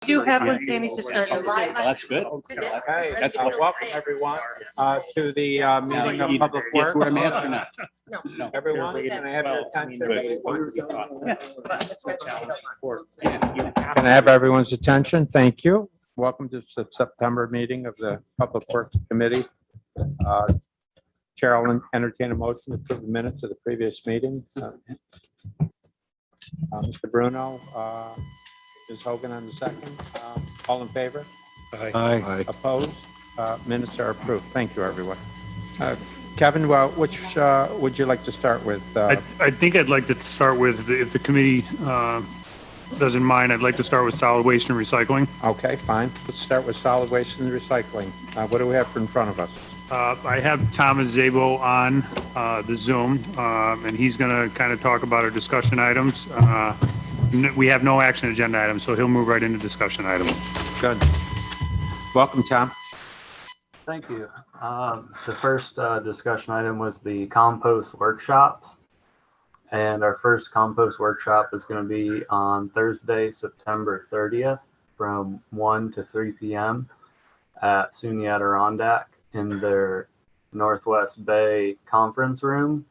do have one, Sammy's just not. That's good. Okay, That's welcome everyone to the meeting of Public Yes, wear a Works. mask or not? No. Everyone, can I have your attention? Yeah. Can I have everyone's attention? Thank you. Welcome to the September meeting of the Public Works Committee. Chair will entertain a motion to approve the minutes of the previous meeting. Mr. Bruno, Ms. Hogan on the second. All in favor? Aye. Opposed? Minutes are approved. Thank you, everyone. Kevin, which would you like to start with? I think I'd like to start with, if the committee doesn't mind, I'd like to start with solid waste and recycling. Okay, fine. Let's start with solid waste and recycling. What do we have in front of us? I have Thomas Zabo on the Zoom, and he's going to kind of talk about our discussion items. We have no action agenda items, so he'll move right into discussion items. Good. Welcome, Tom. Thank you. The first discussion item was the compost workshops. And our first compost workshop is going to be on Thursday, September 30th from 1 to 3 p.m. at SUNY Adirondack in their Northwest Bay conference room.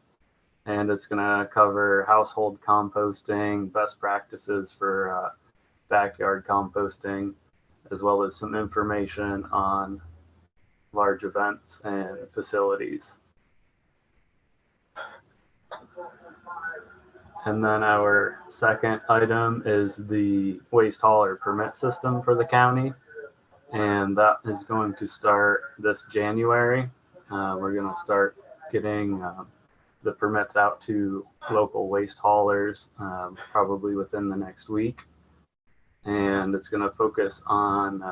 And it's going to cover household composting, best practices for backyard composting, as well as some information on large events and facilities. And then our second item is the waste hauler permit system for the county. And that is going to start this January. We're going to start getting the permits out to local waste haulers probably within the next week. And it's going to focus on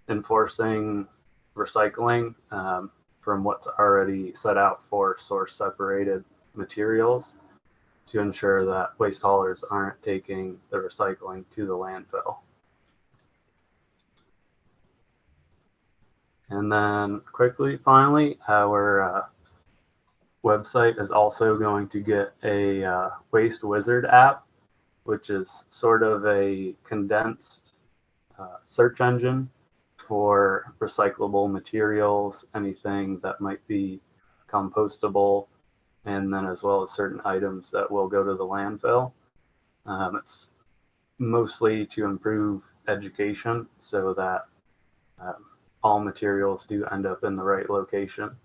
enforcing recycling from what's already set out for source separated materials to ensure that waste haulers aren't taking the recycling to the landfill. And then quickly, finally, our website is also going to get a Waste Wizard app, which is sort of a condensed search engine for recyclable materials, anything that might be compostable, and then as well as certain items that will go to the landfill. It's mostly to improve education so that all materials do end up in the right location.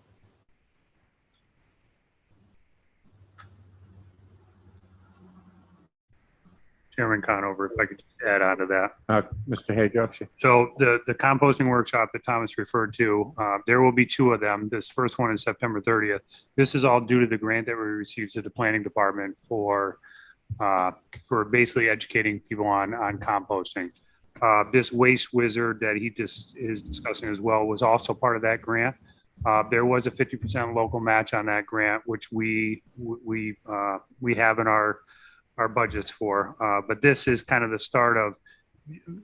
Chairman Conover, if I could just add on to that. Mr. Hajoshi. So the composting workshop that Thomas referred to, there will be two of them. This first one is September 30th. This is all due to the grant that we received to the planning department for basically educating people on composting. This Waste Wizard that he just is discussing as well was also part of that grant. There was a 50% local match on that grant, which we have in our budgets for, but this is kind of the start of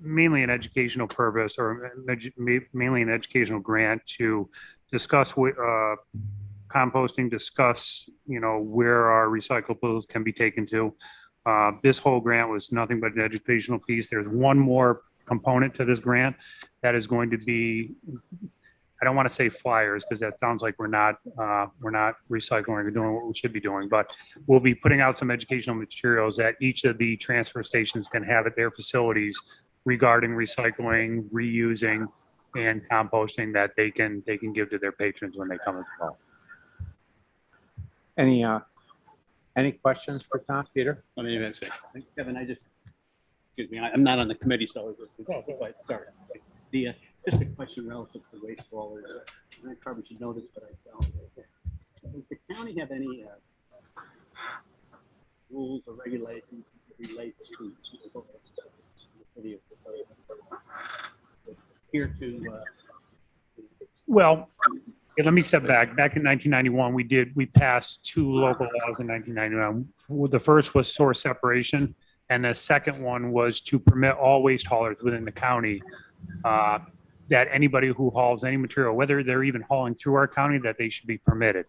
mainly an educational purpose, or mainly an educational grant to discuss composting, discuss, where our recyclables can be taken to. This whole grant was nothing but an educational piece. There's one more component to this grant that is going to be, I don't want to say flyers because that sounds like we're not recycling or doing what we should be doing, but we'll be putting out some educational materials that each of the transfer stations can have at their facilities regarding recycling, reusing, and composting that they can give to their patrons when they come as well. Any questions for Tom, Peter? I mean, Kevin, excuse me, I'm not on the committee, so sorry. Just a question relative to waste haulers. I probably should know this, but I don't. Does the county have any rules or regulations that relate to here to? Well, let me step back. Back in 1991, we passed two local laws in 1991. The first was source separation, and the second one was to permit all waste haulers within the county that anybody who hauls any material, whether they're even hauling through our county, that they should be permitted.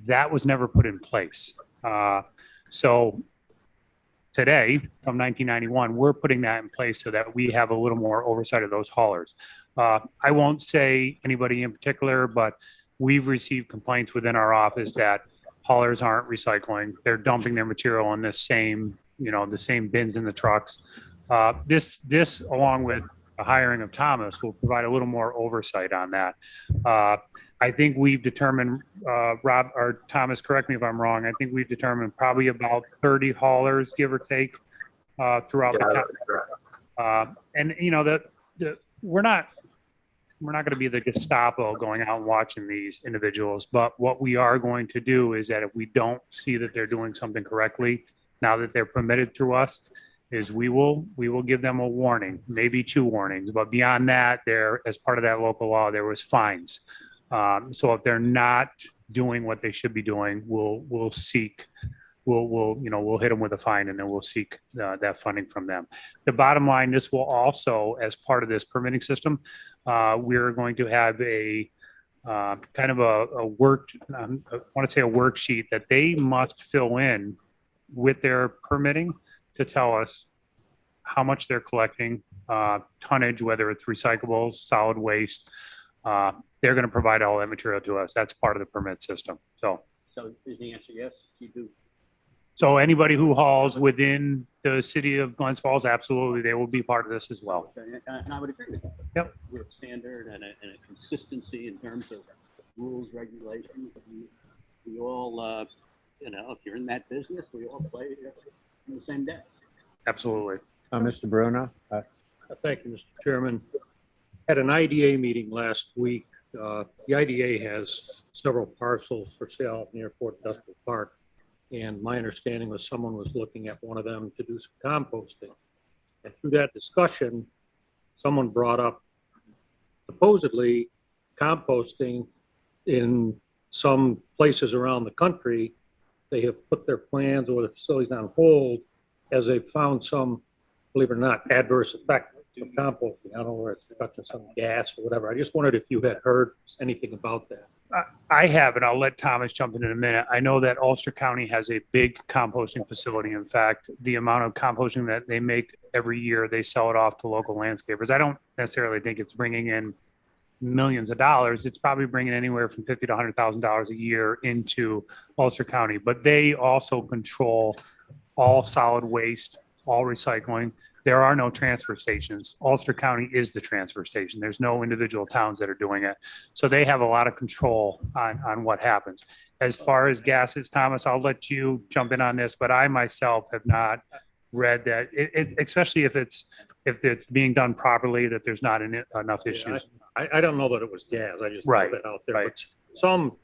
That was never put in place. So today from 1991, we're putting that in place so that we have a little more oversight of those haulers. I won't say anybody in particular, but we've received complaints within our office that haulers aren't recycling. They're dumping their material in the same bins in the trucks. This along with the hiring of Thomas will provide a little more oversight on that. I think we've determined, Rob or Thomas, correct me if I'm wrong. I think we've determined probably about 30 haulers, give or take, throughout the county. And you know, we're not going to be the Gestapo going out and watching these individuals, but what we are going to do is that if we don't see that they're doing something correctly, now that they're permitted through us, is we will give them a warning, maybe 2 warnings, but beyond that, as part of that local law, there was fines. So if they're not doing what they should be doing, we'll hit them with a fine, and then we'll seek that funding from them. The bottom line, this will also, as part of this permitting system, we're going to have a kind of a worksheet that they must fill in with their permitting to tell us how much they're collecting, tonnage, whether it's recyclables, solid waste. They're going to provide all that material to us. That's part of the permit system. So is the answer yes? You do? So anybody who hauls within the city of Glens Falls, absolutely, they will be part of this as well. Okay, and I would agree with that. Yep. We're a standard and a consistency in terms of rules, regulations. We all, if you're in that business, we all play in the same day. Absolutely. Mr. Bruno? Thank you, Mr. Chairman. At an IDA meeting last week, the IDA has several parcels for sale near Fort Industrial Park. And my understanding was someone was looking at one of them to do some composting. And through that discussion, someone brought up supposedly composting in some places around the country. They have put their plans or the facilities on hold as they found some, believe it or not, adverse effect of composting. I don't know where it's touching some gas or whatever. I just wondered if you had heard anything about that. I have, and I'll let Thomas jump in a minute. I know that Ulster County has a big composting facility. In fact, the amount of composting that they make every year, they sell it off to local landscapers. I don't necessarily think it's bringing in millions of dollars. It's probably bringing anywhere from $50,000 to $100,000 a year into Ulster County, but they also control all solid waste, all recycling. There are no transfer stations. Ulster County is the transfer station. There's no individual towns that are doing it. So they have a lot of control on what happens. As far as gases, Thomas, I'll let you jump in on this, but I myself have not read that, especially if it's being done properly, that there's not enough issues. I don't know that it was gas. I just Right, put that out there. right. But some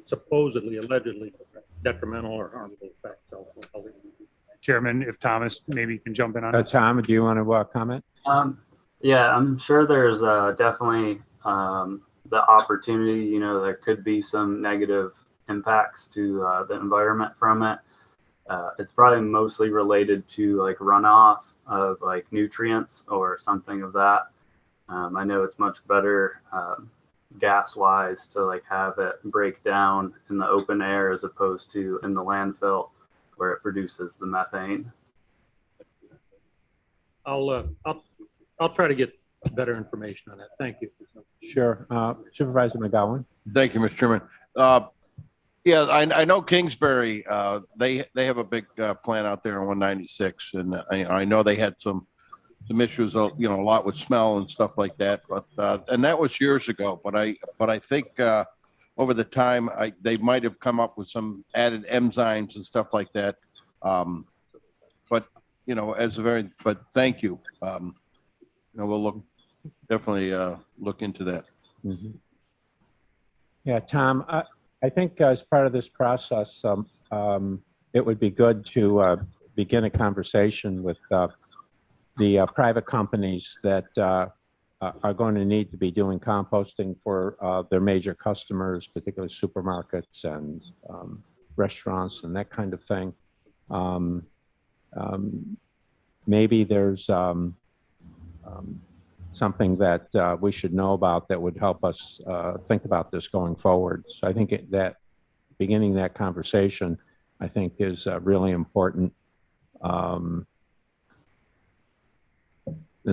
supposedly, allegedly detrimental or harmful effects. Chairman, if Thomas maybe can jump in on it. Tom, do you want to comment? Yeah, I'm sure there's definitely the opportunity, there could be some negative impacts to the environment from it. It's probably mostly related to like runoff of like nutrients or something of that. I know it's much better gas wise to like have it break down in the open air as opposed to in the landfill where it produces the methane. I'll try to get better information on that. Thank you. Sure. Supervisor McGowan? Thank you, Mr. Chairman. Yeah, I know Kingsbury, they have a big plant out there on 196, and I know they had some issues, a lot with smell and stuff like that, but and that was years ago. But I think over the time they might have come up with some added enzymes and stuff like that. But but thank you. We'll definitely look into that. Mm-hmm. Yeah, Tom, I think as part of this process, it would be good to begin a conversation with the private companies that are going to need to be doing composting for their major customers, particularly supermarkets and restaurants and that kind of thing. Maybe there's something that we should know about that would help us think about this going forward. So I think that beginning that conversation, I think, is really important. And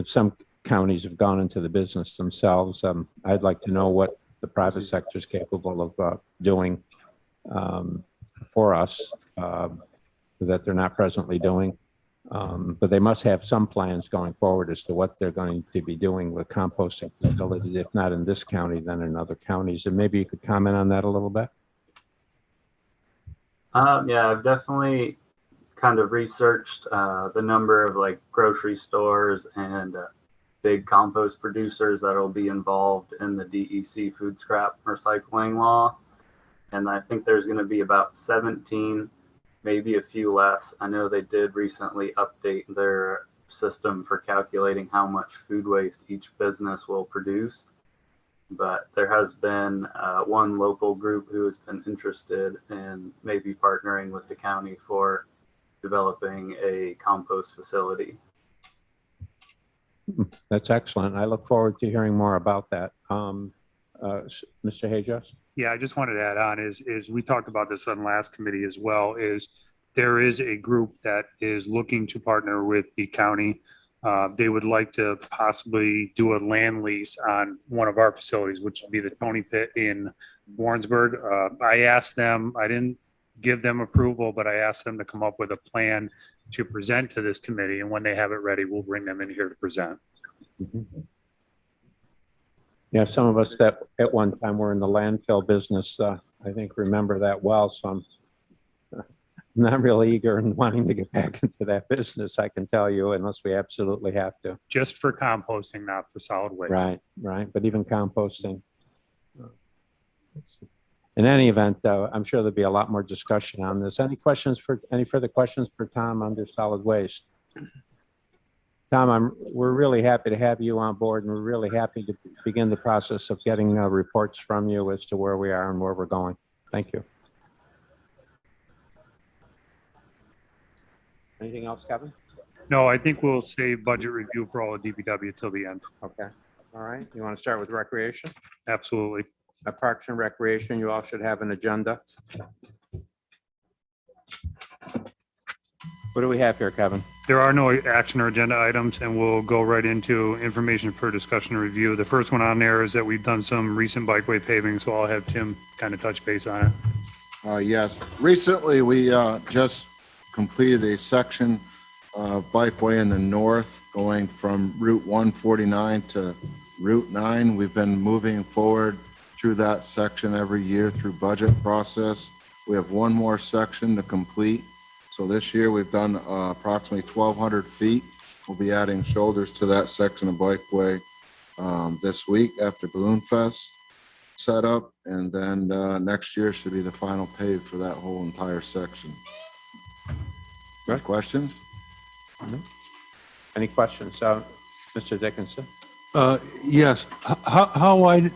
some counties have gone into the business themselves. I'd like to know what the private sector is capable of doing for us that they're not presently doing. But they must have some plans going forward as to what they're going to be doing with composting facilities, if not in this county, then in other counties. And maybe you could comment on that a little bit. Yeah, I've definitely kind of researched the number of like grocery stores and big compost producers that will be involved in the DEC food scrap recycling law. And I think there's going to be about 17, maybe a few less. I know they did recently update their system for calculating how much food waste each business will produce. But there has been one local group who has been interested in maybe partnering with the county for developing a compost facility. That's excellent. I look forward to hearing more about that. Mr. Hayes? Yeah, I just wanted to add on is we talked about this on last committee as well, is there is a group that is looking to partner with the county. They would like to possibly do a land lease on one of our facilities, which would be the Tony Pit in Warrensburg. I asked them, I didn't give them approval, but I asked them to come up with a plan to present to this committee. And when they have it ready, we'll bring them in here to present. Mm-hmm. Yeah, some of us that at one time were in the landfill business, I think remember that well. So I'm not really eager and wanting to get back into that business, I can tell you, unless we absolutely have to. Just for composting, not for solid waste. Right, right. But even composting. In any event, I'm sure there'll be a lot more discussion on this. Any further questions for Tom under solid waste? Tom, we're really happy to have you on board, and we're really happy to begin the process of getting reports from you as to where we are and where we're going. Thank you. Anything else, Kevin? No, I think we'll save budget review for all of DPW till the end. Okay. All right. You want to start with recreation? Absolutely. Parks and Recreation, you all should have an agenda. What do we have here, Kevin? There are no action or agenda items, and we'll go right into information for discussion and review. The first one on there is that we've done some recent bikeway paving, so I'll have Tim kind of touch base on it. Yes, recently we just completed a section of bikeway in the north going from Route 149 to Route 9. We've been moving forward through that section every year through budget process. We have one more section to complete. So this year we've done approximately 1,200 feet. We'll be adding shoulders to that section of bikeway this week after Balloon Fest set up. And then next year should be the final pave for that whole entire section. Any questions? Any questions? Mr. Dickinson? Yes. How wide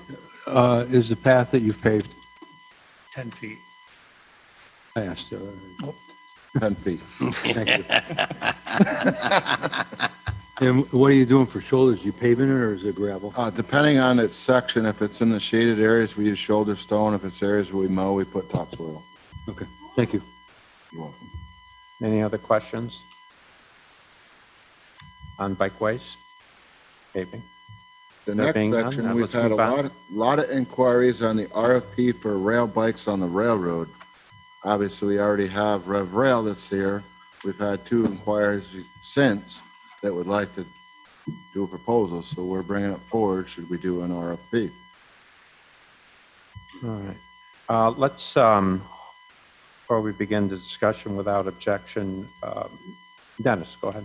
is the path that you've paved? 10 feet. I asked you. 10 feet. Thank you. And what are you doing for shoulders? You paving it or is it gravel? Depending on its section, if it's in the shaded areas, we use shoulder stone. If it's areas where we mow, we put topsoil. Okay, thank you. You're welcome. Any other questions on bikeways? Paving? The There next being none, section, we've let's had a move on. lot of inquiries on the RFP for rail bikes on the railroad. Obviously, we already have Rev Rail that's here. We've had 2 inquiries since that would like to do a proposal, so we're bringing it forward should we do an RFP. All right. Let's, before we begin the discussion without objection, Dennis, go ahead.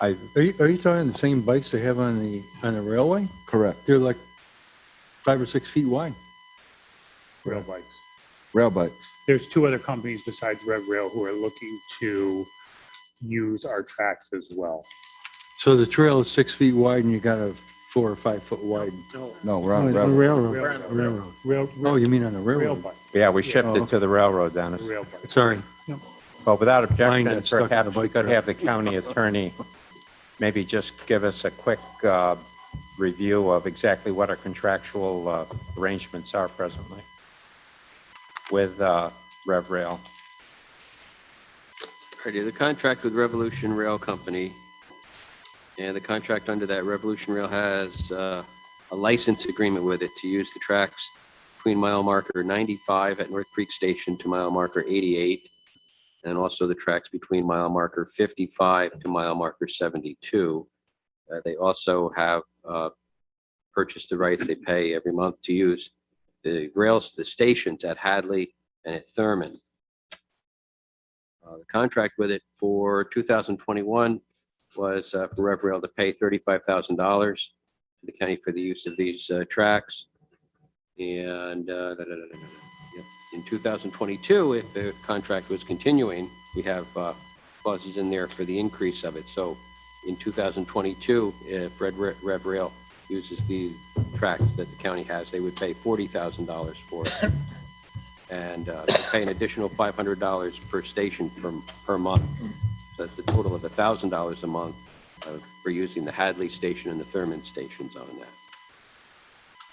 Are you talking the same bikes they have on the railway? Correct. They're like 5 or 6 feet wide. Rail bikes. Rail bikes. There's 2 other companies besides Rev Rail who are looking to use our tracks as well. So the trail is 6 feet wide and you got a 4 or 5 foot wide. No, we're on Oh, railroad. railroad. Oh, you mean on the Rail railroad? bike. Yeah, we shifted to the railroad, Dennis. Rail bike. Sorry. Well, without Mine objection, got stuck in perhaps the we bike could trail. have the county attorney maybe just give us a quick review of exactly what our contractual arrangements are presently with Rev Rail. Alrighty, the contract with Revolution Rail Company. And the contract under that, Revolution Rail has a license agreement with it to use the tracks between mile marker 95 at North Creek Station to mile marker 88. And also the tracks between mile marker 55 to mile marker 72. They also have purchased the rights they pay every month to use the rails, the stations at Hadley and at Thurman. The contract with it for 2021 was for Rev Rail to pay $35,000 to the county for the use of these tracks. And in 2022, if the contract was continuing, we have clauses in there for the increase of it. So in 2022, if Rev Rail uses the tracks that the county has, they would pay $40,000 for it. And pay an additional $500 per station per month. So that's a total of $1,000 a month for using the Hadley station and the Thurman stations on that.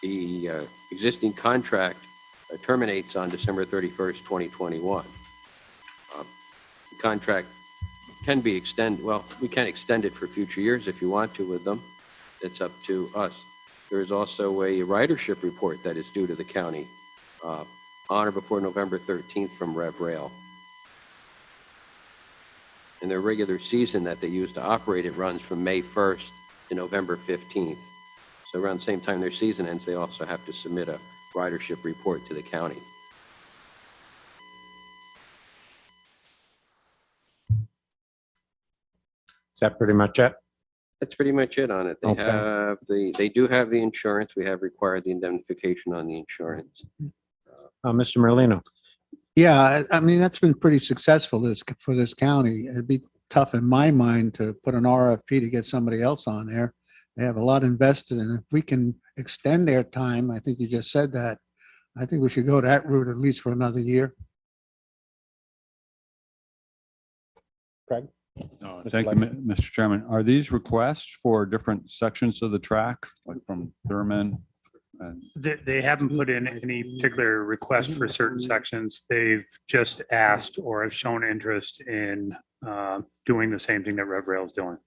The existing contract terminates on December 31st, 2021. The contract can be extended. Well, we can extend it for future years if you want to with them. It's up to us. There is also a ridership report that is due to the county on or before November 13th from Rev Rail. And their regular season that they use to operate it runs from May 1st to November 15th. So around the same time their season ends, they also have to submit a ridership report to the county. Is that pretty much it? That's pretty much it on it. They have they do have the insurance. We have required the indemnification on the insurance. Mr. Merlino. Yeah, I mean, that's been pretty successful for this county. It'd be tough in my mind to put an RFP to get somebody else on there. They have a lot invested, and if we can extend their time, I think you just said that, I think we should go that route at least for another year. Craig? Thank you, Mr. Chairman. Are these requests for different sections of the track, like from Thurman? They haven't put in any particular request for certain sections. They've just asked or have shown interest in doing the same thing that Rev Rail is doing.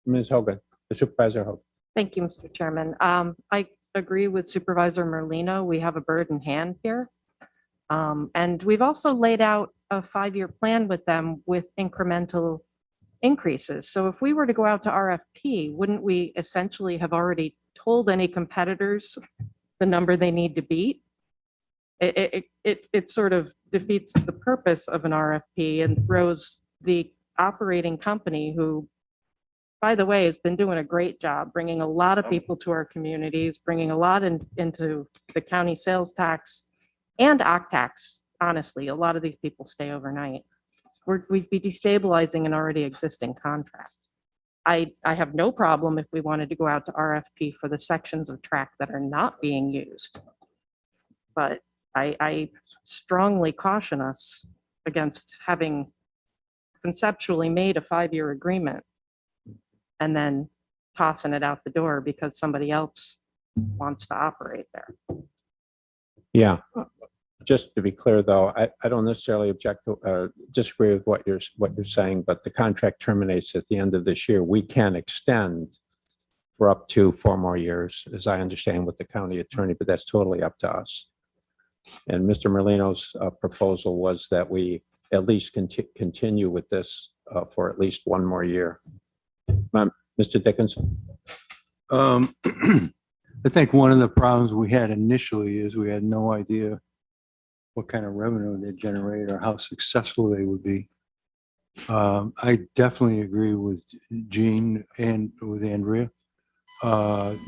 Ms. Hogan, Supervisor Hogan. Thank you, Mr. Chairman. I agree with Supervisor Merlino. We have a bird in hand here. And we've also laid out a 5-year plan with them with incremental increases. So if we were to go out to RFP, wouldn't we essentially have already told any competitors the number they need to beat? It sort of defeats the purpose of an RFP and throws the operating company, who, by the way, has been doing a great job bringing a lot of people to our communities, bringing a lot into the county sales tax and OC tax. Honestly, a lot of these people stay overnight. We'd be destabilizing an already existing contract. I have no problem if we wanted to go out to RFP for the sections of track that are not being used. But I strongly caution us against having conceptually made a 5-year agreement and then tossing it out the door because somebody else wants to operate there. Yeah. Just to be clear, though, I don't necessarily object to disagree with what you're saying, but the contract terminates at the end of this year. We can extend for up to 4 more years, as I understand, with the county attorney, but that's totally up to us. And Mr. Merlino's proposal was that we at least continue with this for at least 1 more year. Mr. Dickinson. I think one of the problems we had initially is we had no idea what kind of revenue they generate or how successful they would be. I definitely agree with Gene and with Andrea.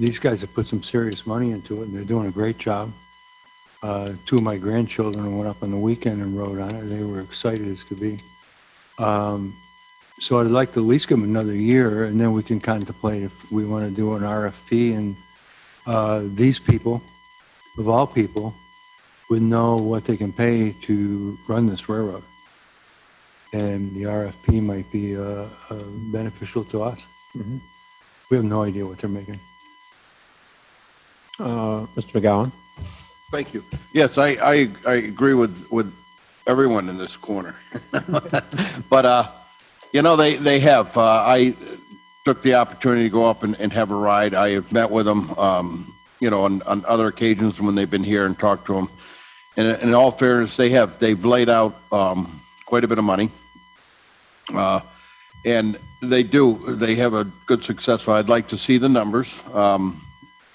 These guys have put some serious money into it and they're doing a great job. 2 of my grandchildren went up on the weekend and rode on it. They were excited as could be. So I'd like to at least give them another year and then we can contemplate if we want to do an RFP, and these people, of all people, would know what they can pay to run this railroad. And the RFP might be beneficial to us. Mm-hmm. We have no idea what they're making. Mr. McGowan. Thank you. Yes, I agree with everyone in this corner. But, you know, they have, I took the opportunity to go up and have a ride. I have met with them, you know, on other occasions when they've been here and talked to them. And in all fairness, they've laid out, quite a bit of money. And they have a good success. I'd like to see the numbers.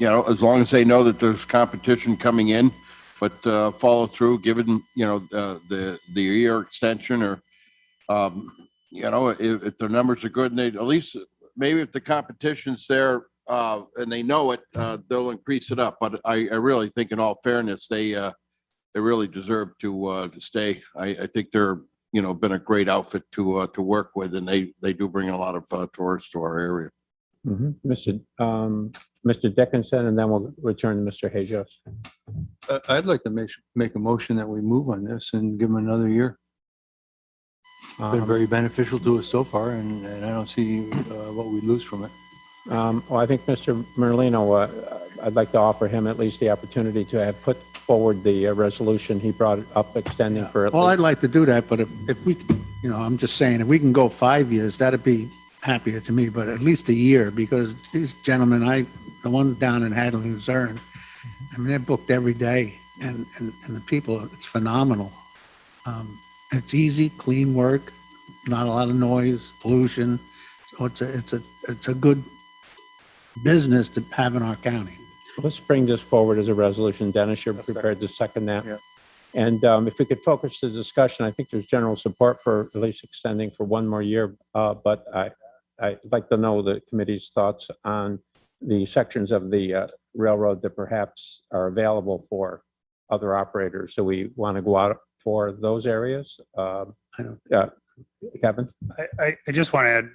You know, as long as they know that there's competition coming in, but follow through, given, you know, the year extension, or, you know, if their numbers are good, and they, at least maybe if the competition's there and they know it, they'll increase it up. But I really think, in all fairness, they really deserve to stay. I think they're, you know, been a great outfit to work with, and they do bring a lot of tourists to our area. Mr. Dickinson, and then we'll return to Mr. Hajos. I'd like to make a motion that we move on this and give them another year. Been very beneficial to us so far, and I don't see what we lose from it. Well, I think Mr. Merlino, I'd like to offer him at least the opportunity to have put forward the resolution. He brought it up, extending for at Well, I'd least. like to do that, but if we, you know, I'm just saying, if we can go 5 years, that'd be happier to me, but at least a year, because these gentlemen, the one down in Hadley and Luzerne, I mean, they're booked every day, and the people, it's phenomenal. It's easy, clean work, not a lot of noise, pollution. So it's a good business to have in our county. Let's bring this forward as a resolution. Dennis, you're prepared to second that? Yeah. And if we could focus the discussion, I think there's general support for at least extending for one more year, but I'd like to know the committee's thoughts on the sections of the railroad that perhaps are available for other operators. So we want to go out for those areas. Kevin? I just want to add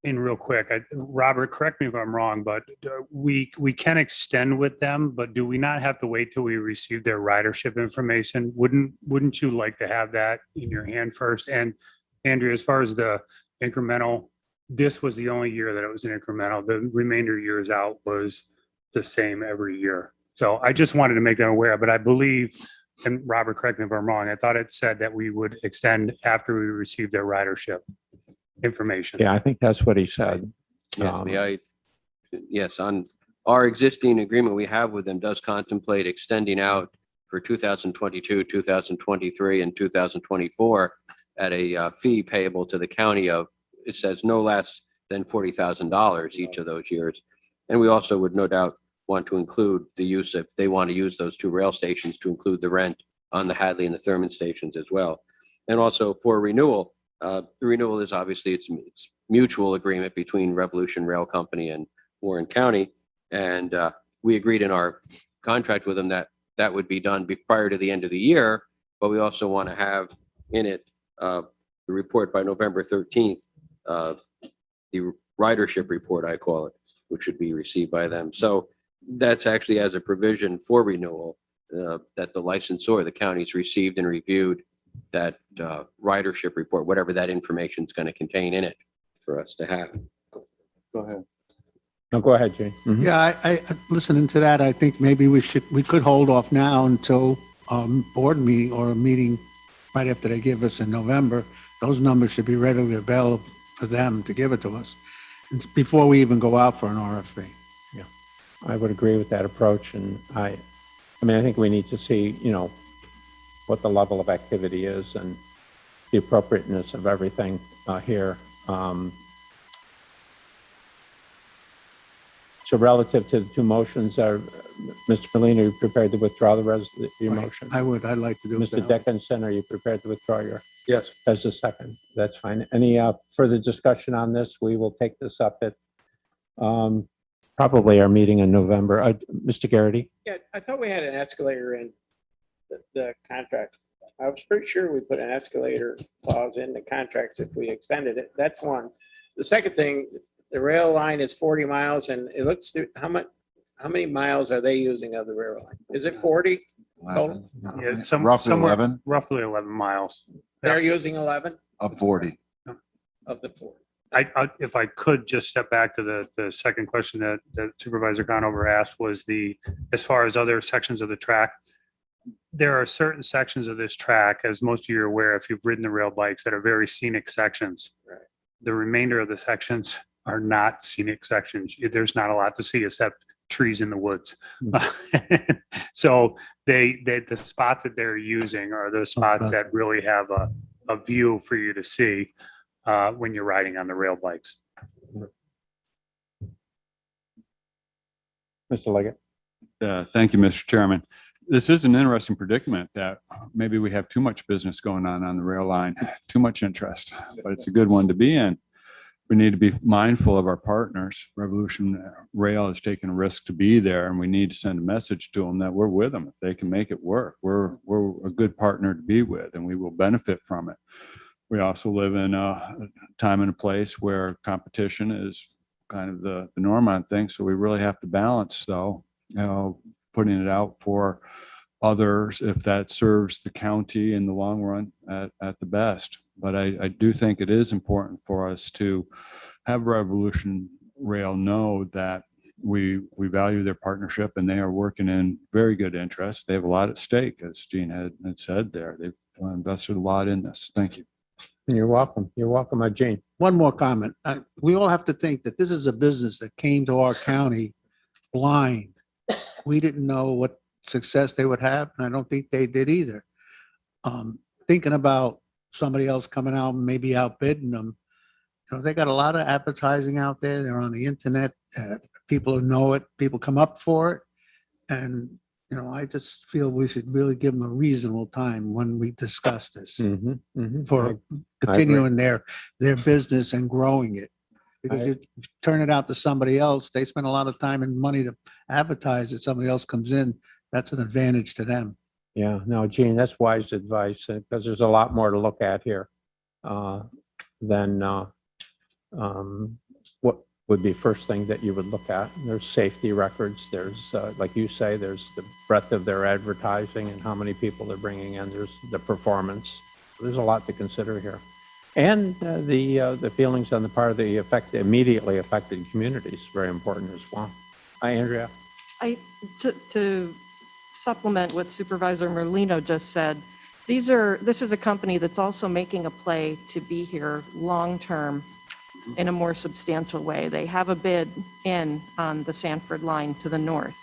in real quick, Robert, correct me if I'm wrong, but we can extend with them, but do we not have to wait till we receive their ridership information? Wouldn't you like to have that in your hand first? And Andrea, as far as the incremental, this was the only year that it was an incremental. The remainder years out was the same every year. So I just wanted to make them aware, but I believe, and Robert, correct me if I'm wrong, I thought it said that we would extend after we receive their ridership information. Yeah, I think that's what he said. Yes, on our existing agreement we have with them does contemplate extending out for 2022, 2023, and 2024 at a fee payable to the county of, it says, no less than $40,000 each of those years. And we also would no doubt want to include the use, if they want to use those two rail stations, to include the rent on the Hadley and the Thurman stations as well. And also for renewal, the renewal is obviously it's mutual agreement between Revolution Rail Company and Warren County. And we agreed in our contract with them that that would be done prior to the end of the year. But we also want to have in it the report by November 13th, the ridership report, I call it, which should be received by them. So that's actually as a provision for renewal, that the licensor, the county's received and reviewed that ridership report, whatever that information is going to contain in it for us to have. Go ahead. No, go ahead, Jane. Mhm. Yeah, I listening to that, I think maybe we could hold off now until board meeting or a meeting right after they give us in November. Those numbers should be readily available for them to give it to us. It's before we even go out for an RFP. Yeah, I would agree with that approach. And I mean, I think we need to see, you know, what the level of activity is and the appropriateness of everything here. So relative to the two motions, Mr. Merlino, are you prepared to withdraw your motion? I'd like to do it. Mr. Dickinson, are you prepared to withdraw your? Yes. As a second? That's fine. Any further discussion on this? We will take this up at probably our meeting in November. Mr. Garrity? Yeah, I thought we had an escalator in the contract. I was pretty sure we put an escalator clause in the contracts if we extended it. That's one. The second thing, the rail line is 40 miles, and it looks through how many miles are they using of the rail line? Is it 40 total? Yeah, Roughly 11. Roughly 11 miles. They're using 11 Of 40. of the 40. If I could just step back to the second question that Supervisor Conover asked, was as far as other sections of the track, there are certain sections of this track, as most of you are aware, if you've ridden the rail bikes, that are very scenic sections. Right. The remainder of the sections are not scenic sections. There's not a lot to see except trees in the woods. So the spots that they're using are the spots that really have a view for you to see when you're riding on the rail bikes. Mr. Leggett. Thank you, Mr. Chairman. This is an interesting predicament that maybe we have too much business going on the rail line, too much interest, but it's a good one to be in. We need to be mindful of our partners. Revolution Rail is taking a risk to be there, and we need to send a message to them that we're with them. If they can make it work, we're a good partner to be with, and we will benefit from it. We also live in a time and a place where competition is kind of the norm on things. So we really have to balance, though, putting it out for others if that serves the county in the long run at the best. But I do think it is important for us to have Revolution Rail know that we value their partnership, and they are working in very good interest. They have a lot at stake, as Gene had said there. They've invested a lot in this. Thank you. You're welcome. You're welcome, Gene. One more comment. We all have to think that this is a business that came to our county blind. We didn't know what success they would have, and I don't think they did either. Thinking about somebody else coming out and maybe outbidding them, they got a lot of advertising out there. They're on the internet. People who know it, people come up for it. And, I just feel we should really give them a reasonable time when we discuss this for continuing their business and growing it. Because you turn it out to somebody else, they spend a lot of time and money to advertise it. Somebody else comes in, that's an advantage to them. Yeah, no, Gene, that's wise advice, because there's a lot more to look at here than what would be first thing that you would look at. There's safety records. There's, like you say, there's the breadth of their advertising and how many people they're bringing in. There's the performance. There's a lot to consider here. And the feelings on the part of the immediately affected communities, very important as well. Hi, Andrea. To supplement what Supervisor Merlino just said, this is a company that's also making a play to be here long-term in a more substantial way. They have a bid in on the Sanford line to the north,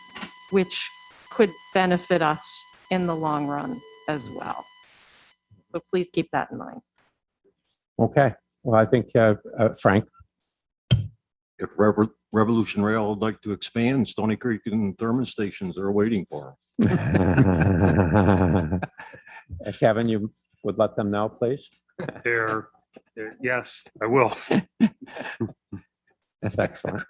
which could benefit us in the long run as well. So please keep that in mind. Okay. Well, I think, Frank. If Revolution Rail would like to expand, Stony Creek and Thurman stations are waiting for them. Kevin, you would let them know, please? Yes, I will. That's excellent.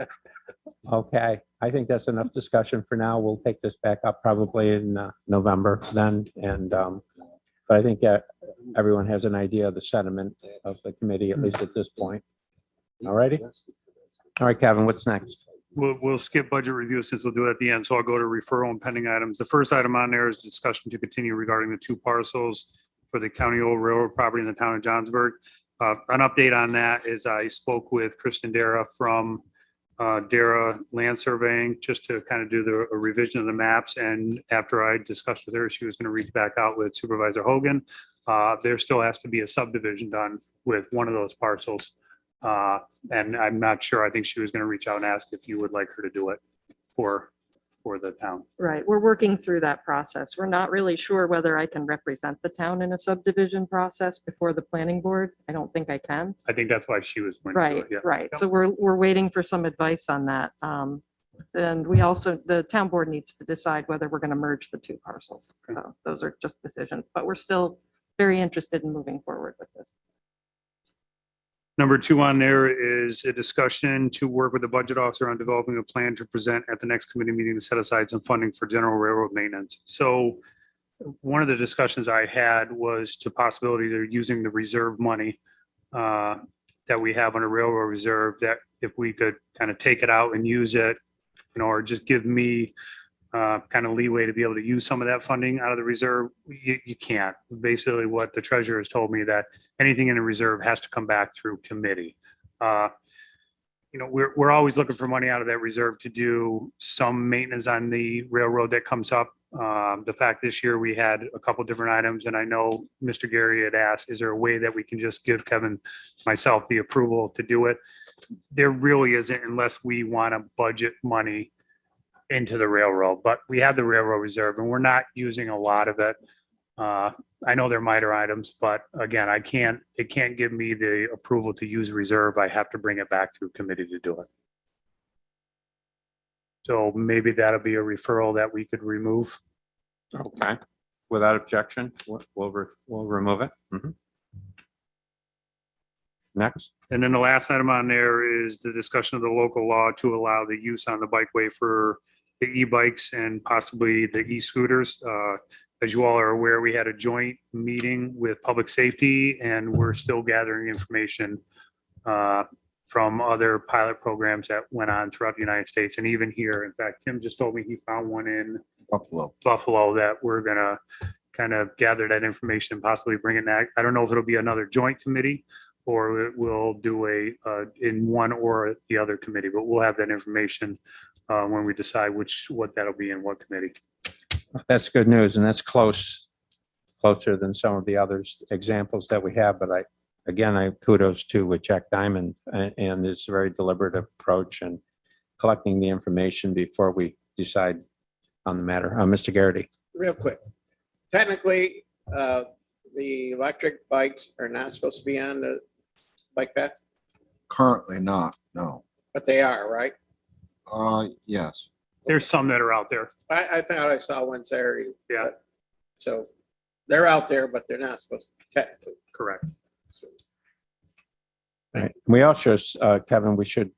Okay. I think that's enough discussion for now. We'll take this back up probably in November then. And but I think everyone has an idea of the sentiment of the committee, at least at this point. All righty. All right, Kevin, what's next? We'll skip budget review since we'll do it at the end. So I'll go to referral and pending items. The first item on there is discussion to continue regarding the 2 parcels for the county old railroad property in the town of Johnsburg. An update on that is I spoke with Kristen Dara from Dara Land Surveying just to kind of do a revision of the maps. And after I discussed with her, she was going to reach back out with Supervisor Hogan. There still has to be a subdivision done with one of those parcels. And I'm not sure. I think she was going to reach out and ask if you would like her to do it for the town. Right. We're working through that process. We're not really sure whether I can represent the town in a subdivision process before the planning board. I don't think I can. I think that's why she was going to Right. do it. Yeah. Right. So we're waiting for some advice on that. And we also, the town board needs to decide whether we're going to merge the 2 parcels. So those are just decisions, but we're still very interested in moving forward with this. Number 2 on there is a discussion to work with the budget officer on developing a plan to present at the next committee meeting to set aside some funding for general railroad maintenance. So one of the discussions I had was to possibility they're using the reserve money that we have on a railroad reserve, that if we could kind of take it out and use it, or just give me kind of leeway to be able to use some of that funding out of the reserve. You can't. Basically what the treasurer has told me, that anything in the reserve has to come back through committee. We're always looking for money out of that reserve to do some maintenance on the railroad that comes up The fact this year we had a couple different items, and I know Mr. Gary had asked, is there a way that we can just give Kevin, myself, the approval to do it? There really isn't unless we want to budget money into the railroad, but we have the railroad reserve and we're not using a lot of it. I know they're minor items, but again, it can't give me the approval to use reserve. I have to bring it back through committee to do it. So maybe that'll be a referral that we could remove. Okay, without objection, we'll remove it. Mhm. Next. And then the last item on there is the discussion of the local law to allow the use on the bikeway for the e-bikes and possibly the e-scooters. As you all are aware, we had a joint meeting with public safety and we're still gathering information from other pilot programs that went on throughout the United States and even here. In fact, Tim just told me he found one in Buffalo that we're gonna kind of gather that information and possibly bring it back. I don't know if it'll be another joint committee or we'll do in one or the other committee, but we'll have that information when we decide what that'll be in what committee. That's good news, and that's closer than some of the others examples that we have. But I kudos to Jack Diamond and this very deliberate approach and collecting the information before we decide on the matter. Mr. Garrity. Real quick, technically, the electric bikes are not supposed to be on the bike path, Currently not, no. but they are, right? Yes. There's some that are out there. I thought I saw one Saturday. Yeah. So they're out there, but they're not supposed to technically. Correct. So Right. We also, Kevin, we should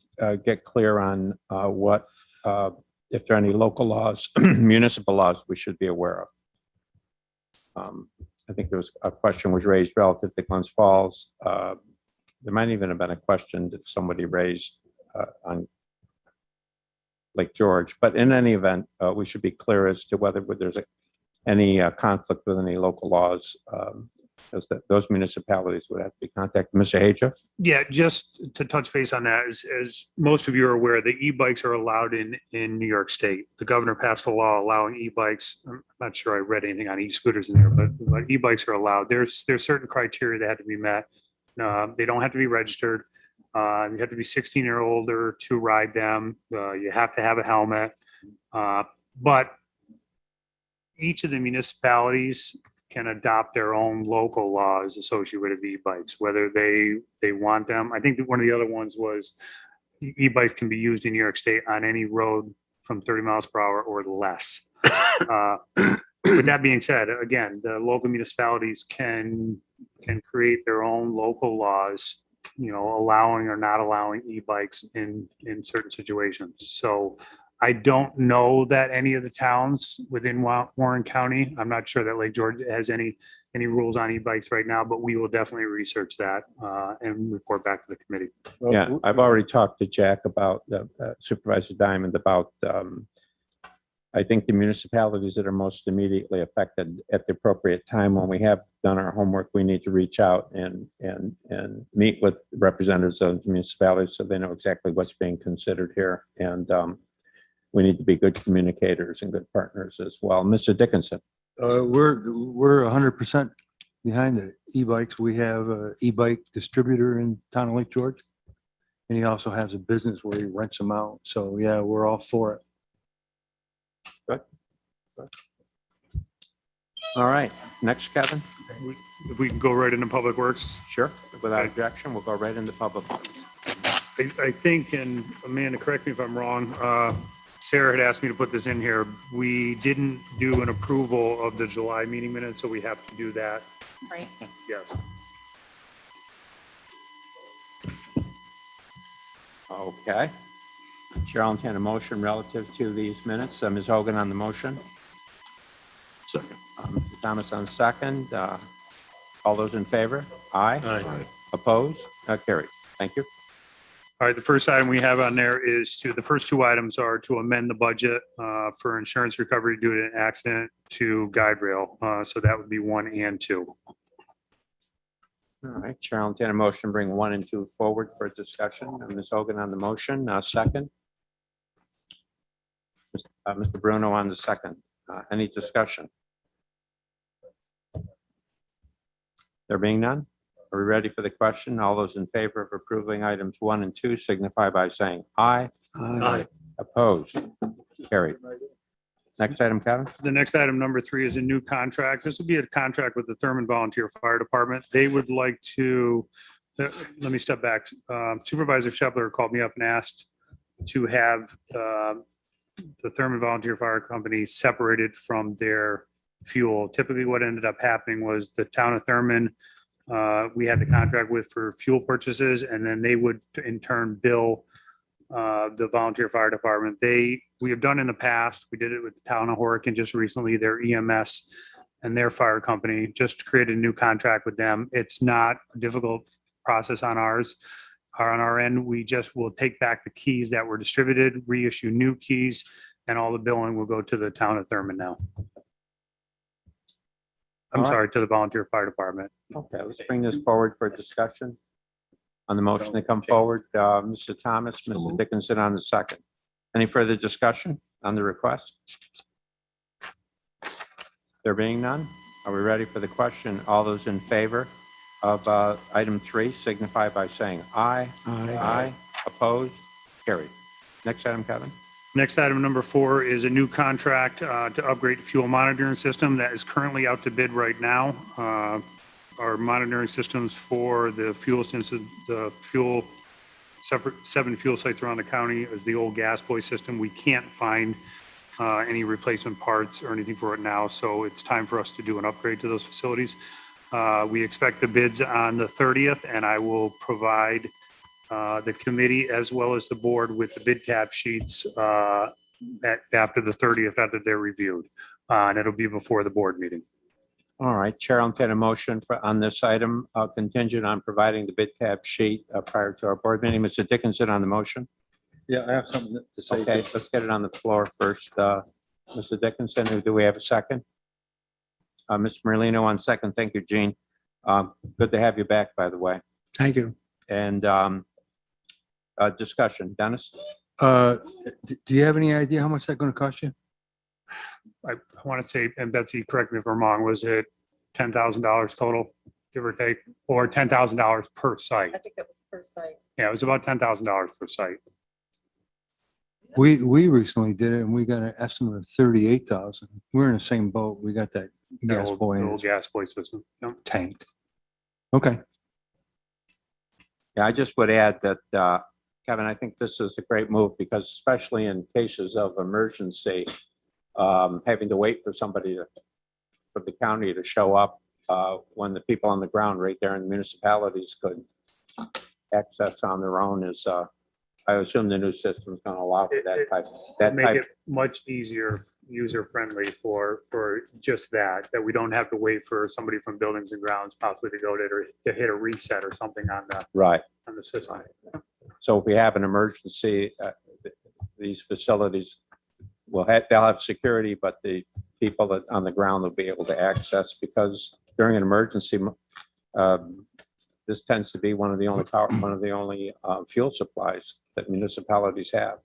get clear on what, if there are any local laws, municipal laws we should be aware of. I think there was a question was raised relative to Glens Falls. There might even have been a question that somebody raised on Lake George, but in any event, we should be clear as to whether there's any conflict with any local laws, because those municipalities would have to be contacted. Mr. Haja? Yeah, just to touch base on that, as most of you are aware, the e-bikes are allowed in New York State. The governor passed a law allowing e-bikes. I'm not sure I read anything on e-scooters in there, but e-bikes are allowed. There's certain criteria that have to be met. They don't have to be registered. You have to be 16 or older to ride them. You have to have a helmet. But each of the municipalities can adopt their own local laws associated with e-bikes, whether they want them. I think that one of the other ones was e-bikes can be used in New York State on any road from 30 miles per hour or less. With that being said, again, the local municipalities can create their own local laws, allowing or not allowing e-bikes in certain situations. So I don't know that any of the towns within Warren County, I'm not sure that Lake George has any rules on e-bikes right now, but we will definitely research that and report back to the committee. Yeah, I've already talked to Jack about Supervisor Diamond about, I think the municipalities that are most immediately affected at the appropriate time when we have done our homework, we need to reach out and meet with representatives of the municipalities so they know exactly what's being considered here. And we need to be good communicators and good partners as well. Mr. Dickinson. We're 100% behind the e-bikes. We have an e-bike distributor in town of Lake George. And he also has a business where he rents them out. So yeah, we're all for it. Good. All right, next, Kevin. If we can go right into Public Works. Sure. Without objection, we'll go right into public. I think, and Amanda, correct me if I'm wrong, Sarah had asked me to put this in here. We didn't do an approval of the July meeting minutes, so we have to do that. Right. Yes. Okay. Chair, I'll entertain a motion relative to these minutes. Ms. Hogan on the motion. Second. Mr. Thomas on second. All those in favor? Aye. Aye. Opposed? Carried. Thank you. All right, the first item we have on there is the first two items are to amend the budget for insurance recovery due to an accident to guide rail. So that would be 1 and 2. All right, Chair, I'll entertain a motion, bring 1 and 2 forward for discussion. Ms. Hogan on the motion, second. Mr. Bruno on the second. Any discussion? There being none, are we ready for the question? All those in favor of approving items 1 and 2 signify by saying aye. Aye. Opposed? Carried. Next item, Kevin? The next item, number 3, is a new contract. This will be a contract with the Thurman Volunteer Fire Department. They would like to, let me step back. Supervisor Shepler called me up and asked to have the Thurman Volunteer Fire Company separated from their fuel. Typically, what ended up happening was the town of Thurman, we had the contract with for fuel purchases, and then they would in turn bill the volunteer fire department. We have done in the past, we did it with the town of Horicon just recently, their EMS and their fire company, just created a new contract with them. It's not a difficult process on ours. On our end, we just will take back the keys that were distributed, reissue new keys, and all the billing will go to the town of Thurman now. I'm All right. sorry, to the volunteer fire department. Okay, let's bring this forward for discussion. On the motion to come forward, Mr. Thomas, Mr. Dickinson on the second. Any further discussion on the request? There being none, are we ready for the question? All those in favor of item 3 signify by saying aye. Aye. Opposed? Carried. Next item, Kevin. Next item, number 4, is a new contract to upgrade the fuel monitoring system that is currently out to bid right now. Our monitoring systems for the fuel, since the fuel, 7 fuel sites around the county is the old gas boy system. We can't find any replacement parts or anything for it now, so it's time for us to do an upgrade to those facilities. We expect the bids on the 30th, and I will provide the committee as well as the board with the bid cap sheets after the 30th, after they're reviewed. And it'll be before the board meeting. All right, Chair, I'll take a motion on this item contingent on providing the bid tab sheet prior to our board meeting. Mr. Dickinson on the motion. Yeah, I have something to say. Okay, let's get it on the floor first. Mr. Dickinson, do we have a second? Mr. Merlino on second. Thank you, Gene. Good to have you back, by the way. Thank you. And discussion, Dennis? Do you have any idea how much that's going to cost you? I want to say, and Betsy, correct me if I'm wrong, was it $10,000 total, give or take, or $10,000 per site? I think it was per site. Yeah, it was about $10,000 per site. We recently did it and we got an estimate of 38,000. We're in the same boat. We got that gas The boy in old gas boy system. Yeah. tanked. Okay. Yeah, I just would add that, Kevin, I think this is a great move because especially in cases of emergency, having to wait for somebody for the county to show up when the people on the ground right there in the municipalities could access on their own is, I assume the new system is going to allow for that Make type. it much easier, user-friendly for just that we don't have to wait for somebody from buildings and grounds possibly to go to hit a reset or something on the system. So if we have an emergency, these facilities they'll have security, but the people that on the ground will be able to access because during an emergency, this tends to be one of the only fuel supplies that municipalities have.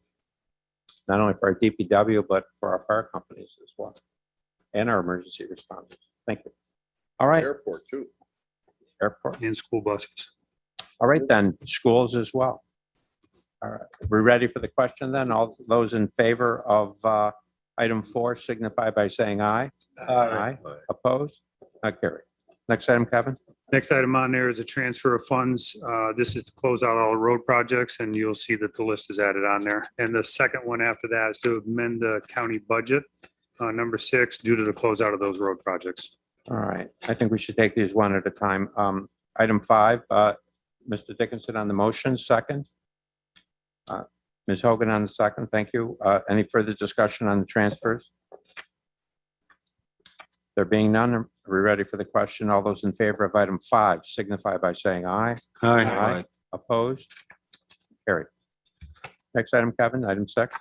Not only for our DPW, but for our fire companies as well, and our emergency responders. Thank you. All right. Airport too. Airport. And school buses. All right, then, schools as well. All right, we're ready for the question then. All those in favor of item 4 signify by saying aye. Aye. Opposed? Not carried. Next item, Kevin. Next item on there is a transfer of funds. This is to close out all the road projects, and you'll see that the list is added on there. And the second one after that is to amend the county budget, number 6, due to the closeout of those road projects. All right, I think we should take these one at a time. Item 5, Mr. Dickinson on the motion, second. Ms. Hogan on the second, thank you. Any further discussion on the transfers? There being none, are we ready for the question? All those in favor of item 5 signify by saying aye. Aye. Opposed? Carried. Next item, Kevin, item 6.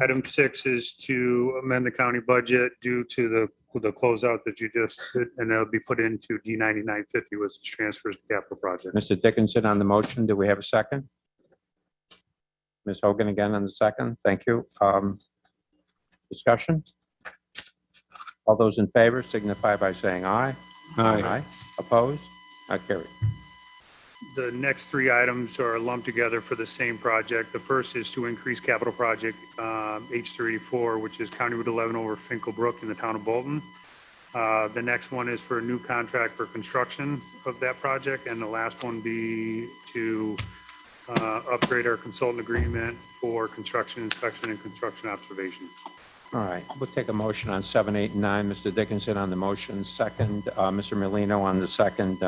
Item 6 is to amend the county budget due to the closeout that you just did, and that'll be put into D9950 with transfers to capital project. Mr. Dickinson on the motion, do we have a second? Ms. Hogan again on the second, thank you. Discussion? All those in favor signify by saying aye. Aye. Opposed? Carried. The next three items are lumped together for the same project. The first is to increase capital project H34, which is County Route 11 over Finkel Brook in the town of Bolton. The next one is for a new contract for construction of that project, and the last one be to upgrade our consultant agreement for construction inspection and construction observation. All right, we'll take a motion on 7, 8, and 9. Mr. Dickinson on the motion, second. Mr. Merlino on the second.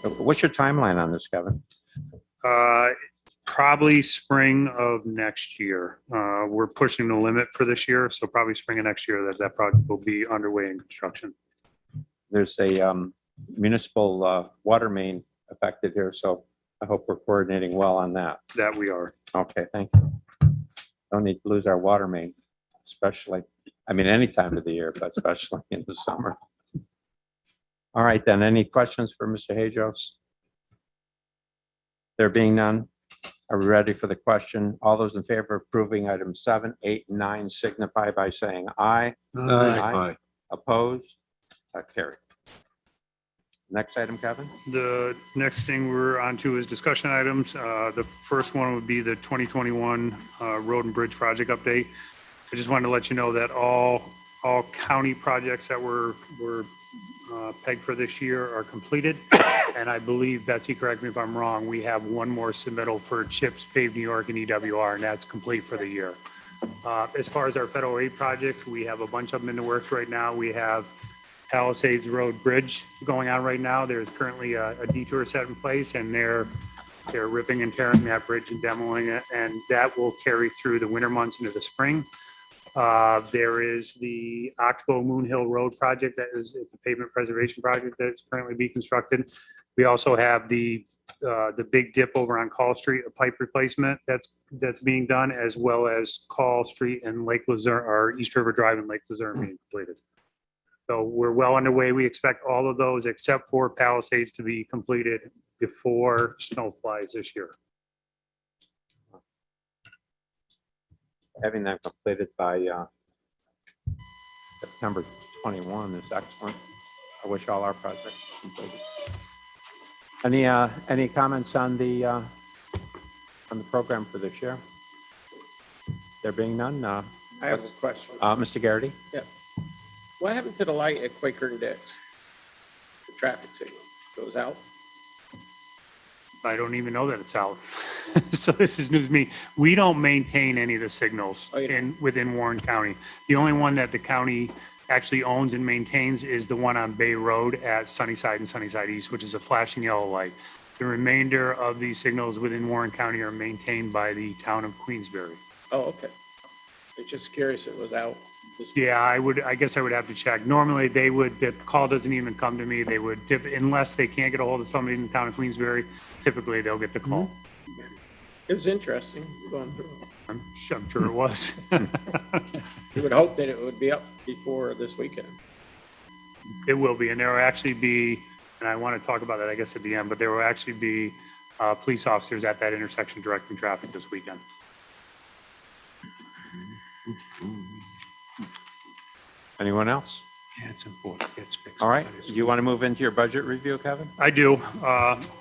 What's your timeline on this, Kevin? Probably spring of next year. We're pushing the limit for this year, so probably spring of next year that project will be underway in construction. There's a municipal water main affected here, so I hope we're coordinating well on that. That we are. Okay, thank you. Don't need to lose our water main, especially, I mean, any time of the year, but especially in the summer. All right, then, any questions for Mr. Hajos? There being none, are we ready for the question? All those in favor of approving items 7, 8, and 9 signify by saying aye. Aye. Opposed? Carried. Next item, Kevin? The next thing we're on to is discussion items. The first one would be the 2021 road and bridge project update. I just wanted to let you know that all county projects that were pegged for this year are completed. And I believe, Betsy, correct me if I'm wrong, we have one more submittal for CHIPS, Pave New York, and EWR, and that's complete for the year. As far as our federal aid projects, we have a bunch of them in the works right now. We have Palisades Road Bridge going on right now. There's currently a detour set in place, and they're ripping and tearing that bridge and demoing it, and that will carry through the winter months into the spring. There is the Oxbow Moon Hill Road project that is it's a pavement preservation project that's currently being constructed. We also have the big dip over on Call Street, a pipe replacement that's being done, as well as Call Street and Lake Luzerne, or East River Drive and Lake Luzerne being completed. So we're well underway. We expect all of those except for Palisades to be completed before snow flies this year. Having that completed by September 21 is excellent. I wish all our projects were completed. Any comments on the program for this year? There being none, I have a question. Mr. Garrity? Yeah. What happened to the light at Quaker and Dix? The traffic signal goes out? I don't even know that it's out. So this is news to me. We don't maintain any of the signals within Warren County. The only one that the county actually owns and maintains is the one on Bay Road at Sunnyside and Sunnyside East, which is a flashing yellow light. The remainder of these signals within Warren County are maintained by the town of Queensbury. Oh, okay. I'm just curious if it was out. Yeah, I guess I would have to check. Normally they would, the call doesn't even come to me. They would, unless they can't get a hold of somebody in the town of Queensbury, typically they'll get the call. It was interesting going through it. I'm sure it was. You would hope that it would be up before this weekend. It will be, and there will actually be, and I want to talk about that, I guess, at the end, but there will actually be police officers at that intersection directing traffic this weekend. Anyone else? Yeah, it's important. It gets fixed. All right. You want to move into your budget review, Kevin? I do.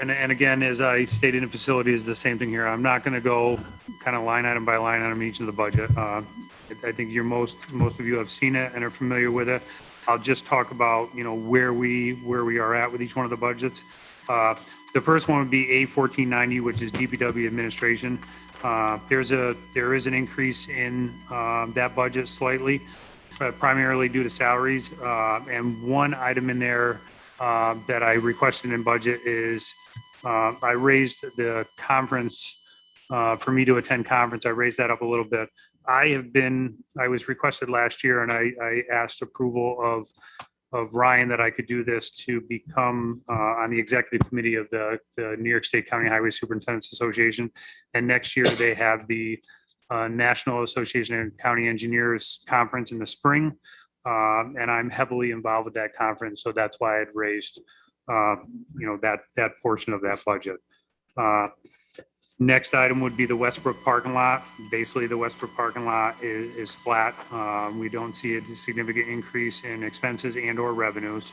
And again, as I stated in facilities, the same thing here. I'm not going to go kind of line item by line item each of the budget. I think most of you have seen it and are familiar with it. I'll just talk about, where we are at with each one of the budgets. The first one would be A1490, which is DPW administration. There is an increase in that budget slightly, primarily due to salaries. And one item in there that I requested in budget is I raised the conference for me to attend conference. I raised that up a little bit. I was requested last year, and I asked approval of Ryan that I could do this to become on the executive committee of the New York State County Highway Superintendents Association. And next year they have the National Association of County Engineers Conference in the spring. And I'm heavily involved with that conference. So that's why I'd raised, that portion of that budget. Next item would be the Westbrook Parking Lot. Basically, the Westbrook Parking Lot is flat. We don't see a significant increase in expenses and or revenues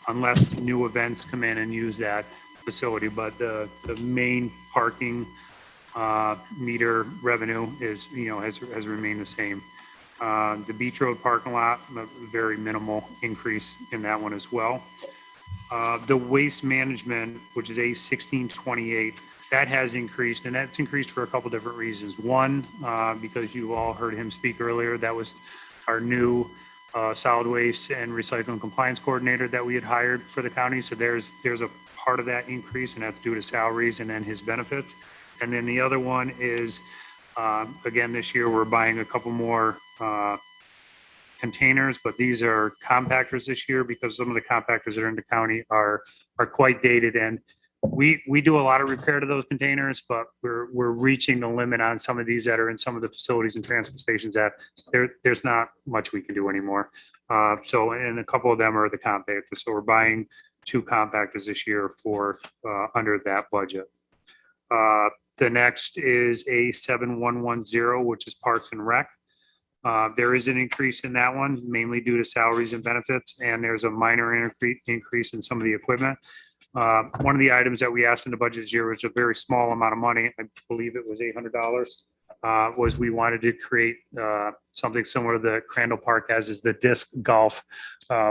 unless new events come in and use that facility. But the main parking meter revenue is, has remained the same. The Beach Road parking lot, a very minimal increase in that one as well. The waste management, which is A1628, that has increased, and that's increased for a couple different reasons. One, because you all heard him speak earlier, that was our new solid waste and recycling compliance coordinator that we had hired for the county. So there's a part of that increase, and that's due to salaries and then his benefits. And then the other one is, again, this year we're buying a couple more containers, but these are compactors this year because some of the compactors that are in the county are quite dated, and we do a lot of repair to those containers, but we're reaching the limit on some of these that are in some of the facilities and transfer stations that there's not much we can do anymore. So, and a couple of them are the compactors. So we're buying 2 compactors this year for under that budget. The next is A7110, which is Parks and Rec. There is an increase in that one, mainly due to salaries and benefits, and there's a minor increase in some of the equipment. One of the items that we asked in the budget this year was a very small amount of money. I believe it was $800. Was we wanted to create something similar to the Crandall Park has, is the disc golf.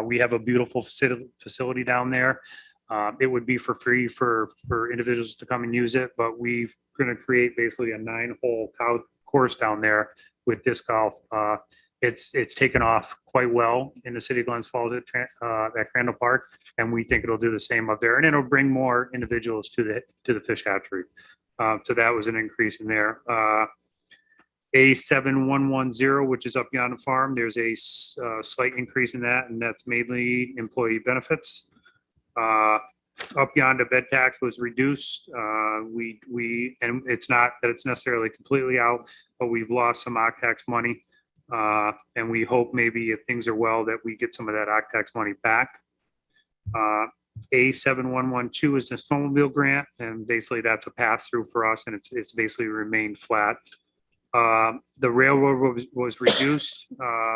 We have a beautiful facility down there. It would be for free for individuals to come and use it, but we're going to create basically a 9-hole course down there with disc golf. It's taken off quite well in the city of Glens Falls at Crandall Park, and we think it'll do the same up there, and it'll bring more individuals to the fish hatchery. So that was an increase in there. A7110, which is up beyond the farm, there's a slight increase in that, and that's mainly employee benefits. Up beyond the bed tax was reduced. And it's not that it's necessarily completely out, but we've lost some OCTAX money. And we hope maybe if things are well that we get some of that OCTAX money back. A7112 is the snowmobile grant, and basically that's a pass through for us, and it's basically remained flat. The railroad was reduced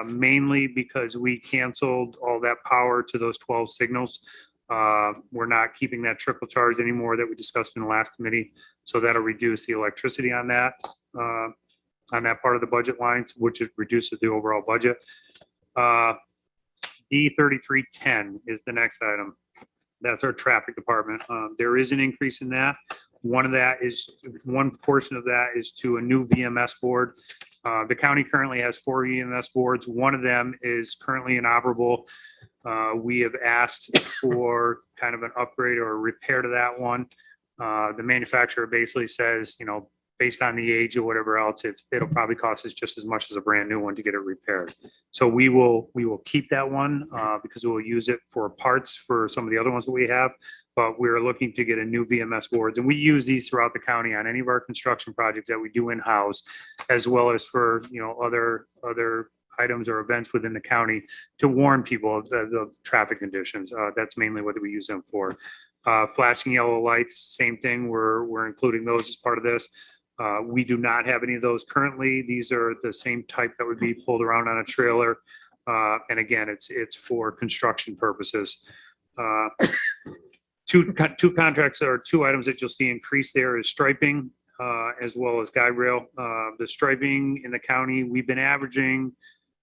mainly because we canceled all that power to those 12 signals. We're not keeping that trickle charge anymore that we discussed in the last committee. So that'll reduce the electricity on that part of the budget lines, which reduces the overall budget. D3310 is the next item. That's our traffic department. There is an increase in that. One portion of that is to a new VMS board. The county currently has 4 VMS boards. One of them is currently inoperable. We have asked for kind of an upgrade or a repair to that one. The manufacturer basically says, based on the age or whatever else, it'll probably cost us just as much as a brand new one to get it repaired. So we will keep that one because we'll use it for parts for some of the other ones that we have. But we're looking to get a new VMS boards, and we use these throughout the county on any of our construction projects that we do in-house, as well as for other items or events within the county to warn people of the traffic conditions. That's mainly what we use them for. Flashing yellow lights, same thing. We're including those as part of this. We do not have any of those currently. These are the same type that would be pulled around on a trailer. And again, it's for construction purposes. Two contracts or 2 items that you'll see increase there is striping as well as guide rail. The striping in the county, we've been averaging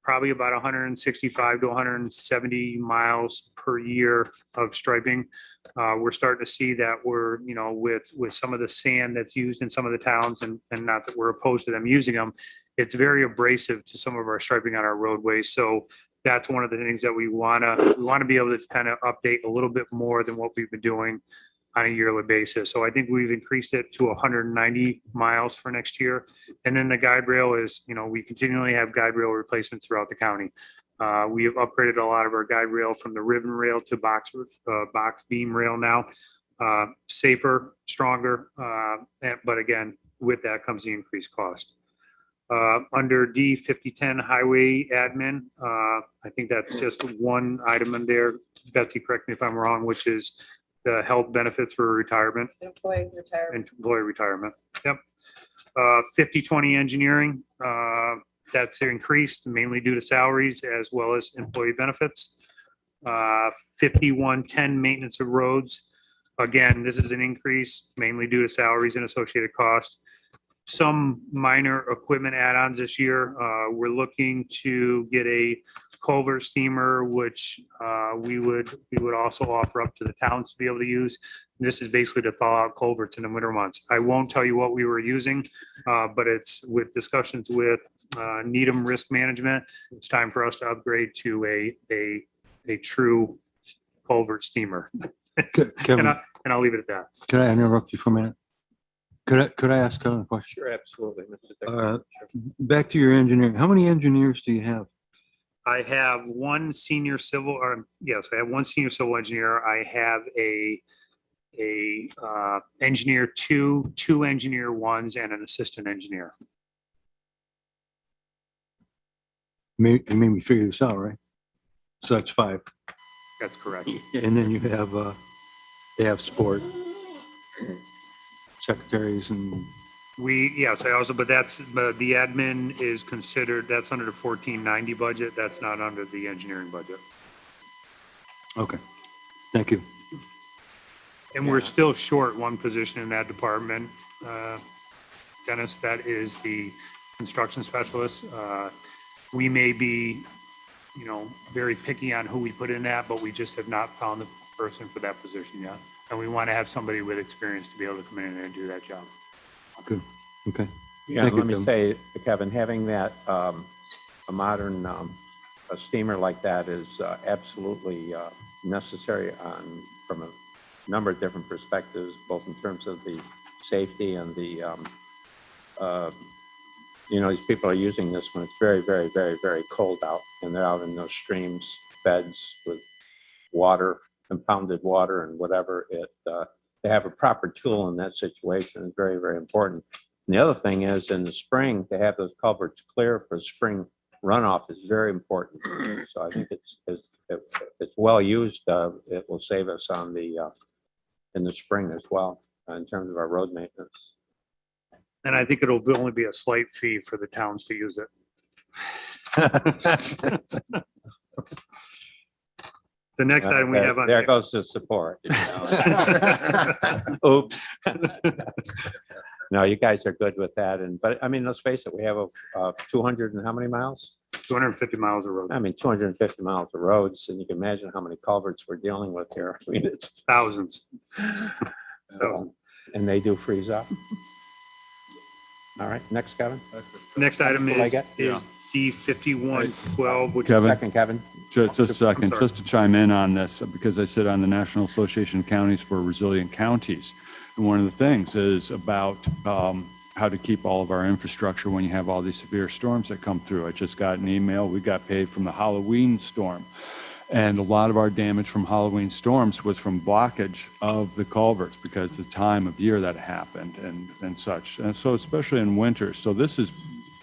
probably about 165 to 170 miles per year of striping. We're starting to see that we're, with some of the sand that's used in some of the towns, and not that we're opposed to them using them, it's very abrasive to some of our striping on our roadways. So that's one of the things that we want to be able to kind of update a little bit more than what we've been doing on a yearly basis. So I think we've increased it to 190 miles for next year. And then the guide rail is, we continually have guide rail replacements throughout the county. We have upgraded a lot of our guide rail from the ribbon rail to box beam rail now. Safer, stronger, but again, with that comes the increased cost. Under D5010 highway admin, I think that's just one item in there. Betsy, correct me if I'm wrong, which is The health benefits for retirement Employee retirement. and employee retirement. Yep. 50/20 engineering, that's increased mainly due to salaries as well as employee benefits. 5110 maintenance of roads. Again, this is an increase mainly due to salaries and associated costs. Some minor equipment add-ons this year. We're looking to get a culvert steamer, which we would also offer up to the towns to be able to use. This is basically to thaw out culverts in the winter months. I won't tell you what we were using, but it's with discussions with Needham Risk Management. It's time for us to upgrade to a true culvert steamer. Kevin, And I'll leave it at that. could I interrupt you for a minute? Could I ask Kevin a question? Sure, absolutely. Mr. Secretary. Back to your engineering. How many engineers do you have? I have one senior civil, or yes, I have one senior civil engineer. I have a engineer two engineer ones, and an assistant engineer. You made me figure this out, right? So that's 5. That's correct. And then you have, they have sport secretaries and, Yes, I also, but the admin is considered, that's under the 1490 budget. That's not under the engineering budget. okay. Thank you. And we're still short one position in that department. Dennis, that is the construction specialist. We may be, very picky on who we put in that, but we just have not found the person for that position yet. And we want to have somebody with experience to be able to come in and do that job. Good. Okay. Yeah, Thank you, let me Kevin. say, Kevin, having that, a modern, a steamer like that is absolutely necessary from a number of different perspectives, both in terms of the safety and the, these people are using this when it's very, very, very, very cold out, and they're out in those streams, beds with water, compounded water and whatever. To have a proper tool in that situation is very, very important. And the other thing is, in the spring, to have those culverts clear for spring runoff is very important. So I think if it's well used, it will save us on in the spring as well, in terms of our road maintenance. And I think it'll only be a slight fee for the towns to use it. The next item we have on. There goes the support. Oops. No, you guys are good with that. But I mean, let's face it, we have 200 and how many miles? 250 miles of road. I mean, 250 miles of roads, and you can imagine how many culverts we're dealing with here. I mean, it's Thousands. and they do freeze up. All right, next, Kevin. Next item What I is get? D5112, which Kevin? Second, Kevin. Just a second, sorry. just to chime in on this, because I sit on the National Association of Counties for Resilient Counties. And one of the things is about how to keep all of our infrastructure when you have all these severe storms that come through. I just got an email, we got paid from the Halloween storm. And a lot of our damage from Halloween storms was from blockage of the culverts because the time of year that happened and such. And so especially in winter. So this is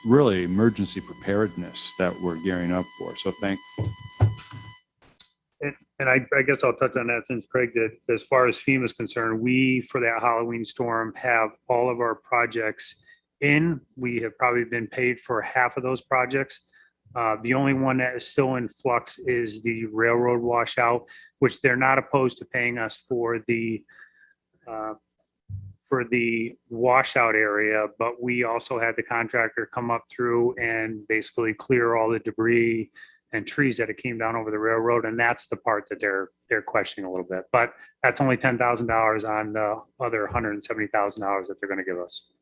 really emergency preparedness that we're gearing up for. So thank you. And I guess I'll touch on that since Craig did. As far as FEMA is concerned, we, for that Halloween storm, have all of our projects in. We have probably been paid for half of those projects. The only one that is still in flux is the railroad washout, which they're not opposed to paying us for the washout area, but we also had the contractor come up through and basically clear all the debris and trees that it came down over the railroad. And that's the part that they're questioning a little bit, but that's only $10,000 on the other $170,000 that they're going to give us.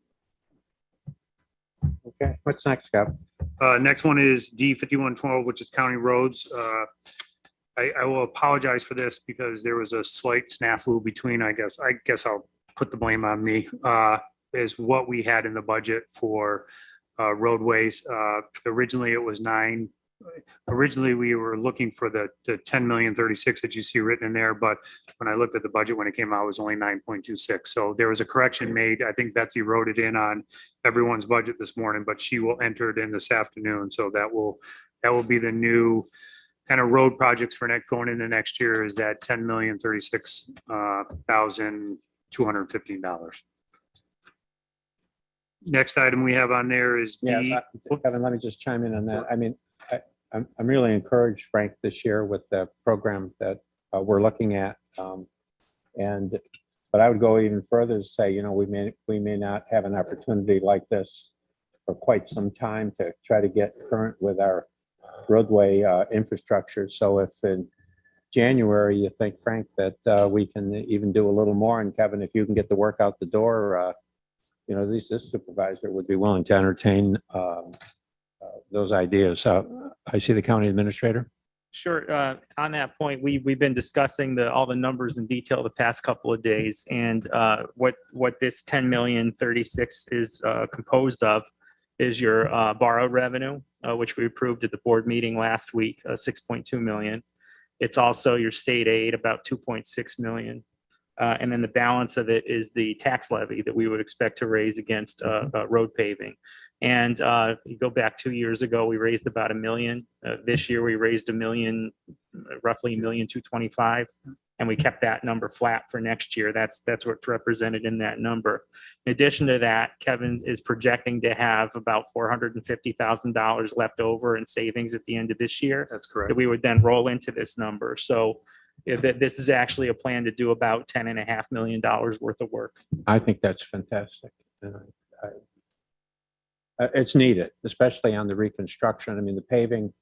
Okay, what's next, Kevin? Next one is D5112, which is county roads. I will apologize for this because there was a slight snafu between, I guess I'll put the blame on me, is what we had in the budget for roadways. Originally it was originally we were looking for the 10,036,000 that you see written in there, but when I looked at the budget when it came out, it was only 9.26. So there was a correction made. I think Betsy wrote it in on everyone's budget this morning, but she will enter it in this afternoon. So that will be the new kind of road projects for going into next year is that $10,036,215. Next item we have on there is Yeah, Kevin, let me just chime in on that. I mean, I'm really encouraged, Frank, this year with the program that we're looking at. But I would go even further to say, you know, we may not have an opportunity like this for quite some time to try to get current with our roadway infrastructure. So if in January you think, Frank, that we can even do a little more, and Kevin, if you can get the work out the door, you know, at least this supervisor would be willing to entertain those ideas. I see the county administrator. Sure. On that point, we've been discussing all the numbers in detail the past couple of days, and what this 10,036 is composed of is your borrowed revenue, which we approved at the board meeting last week, 6.2 million. It's also your state aid, about 2.6 million. And then the balance of it is the tax levy that we would expect to raise against road paving. And you go back 2 years ago, we raised about $1 million. This year, we raised $1 million, roughly $1,225,000, and we kept that number flat for next year. That's what's represented in that number. In addition to that, Kevin is projecting to have about $450,000 left over in savings at the end of this year. That's correct. That we would then roll into this number. So this is actually a plan to do about $10.5 million worth of work. I think that's fantastic. It's needed, especially on the reconstruction. I mean, the paving,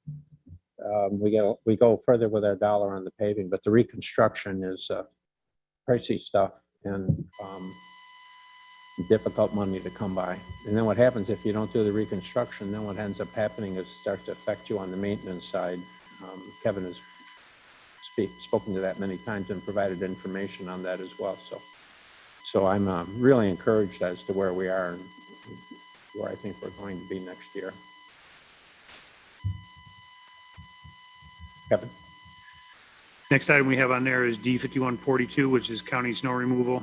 we go further with our dollar on the paving, but the reconstruction is pricey stuff and difficult money to come by. And then what happens if you don't do the reconstruction, then what ends up happening is it starts to affect you on the maintenance side. Kevin has spoken to that many times and provided information on that as well. So I'm really encouraged as to where we are and where I think we're going to be next year. Kevin? Next item we have on there is D5142, which is county snow removal.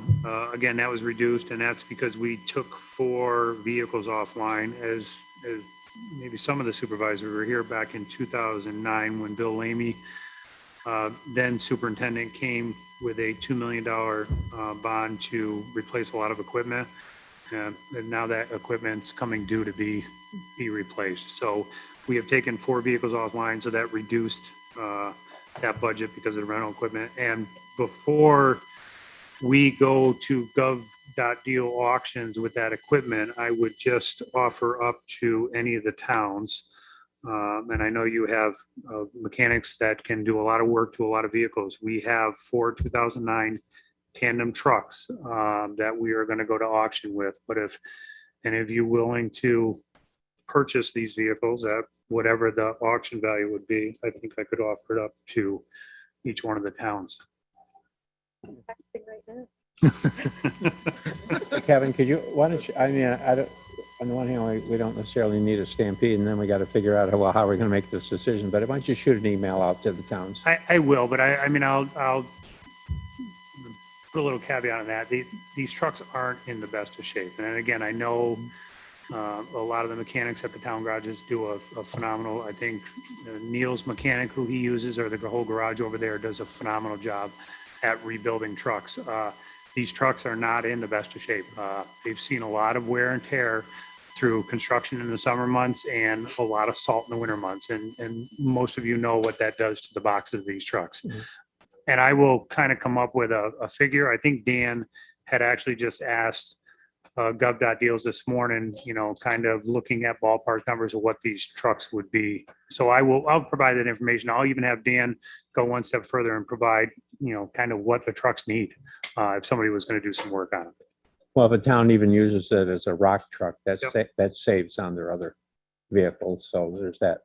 Again, that was reduced, and that's because we took 4 vehicles offline. As maybe some of the supervisors were here back in 2009 when Bill Lamy, then superintendent, came with a $2 million bond to replace a lot of equipment. And now that equipment's coming due to be replaced. So we have taken 4 vehicles offline, so that reduced that budget because of the rental equipment. And before we go to gov.deal auctions with that equipment, I would just offer up to any of the towns. And I know you have mechanics that can do a lot of work to a lot of vehicles. We have 4 2009 tandem trucks that we are going to go to auction with. But if any of you willing to purchase these vehicles at whatever the auction value would be, I think I could offer it up to each one of the towns. Kevin, could you, why don't you, I mean, I don't, on the one hand, we don't necessarily need a stampede, and then we got to figure out how we're going to make this decision, but why don't you shoot an email out to the towns? I will, but I mean, I'll put a little caveat on that. These trucks aren't in the best of shape. And again, I know a lot of the mechanics at the town garages do a phenomenal, I think Neil's mechanic who he uses, or the whole garage over there, does a phenomenal job at rebuilding trucks. These trucks are not in the best of shape. They've seen a lot of wear and tear through construction in the summer months and a lot of salt in the winter months. And most of you know what that does to the boxes of these trucks. Mm-hmm. And I will kind of come up with a figure. I think Dan had actually just asked gov.deals this morning, you know, kind of looking at ballpark numbers of what these trucks would be. So I'll provide that information. I'll even have Dan go one step further and provide, you know, kind of what the trucks need if somebody was going to do some work on it. Well, if a town even uses it as a rock truck, that saves on their other vehicles. So there's that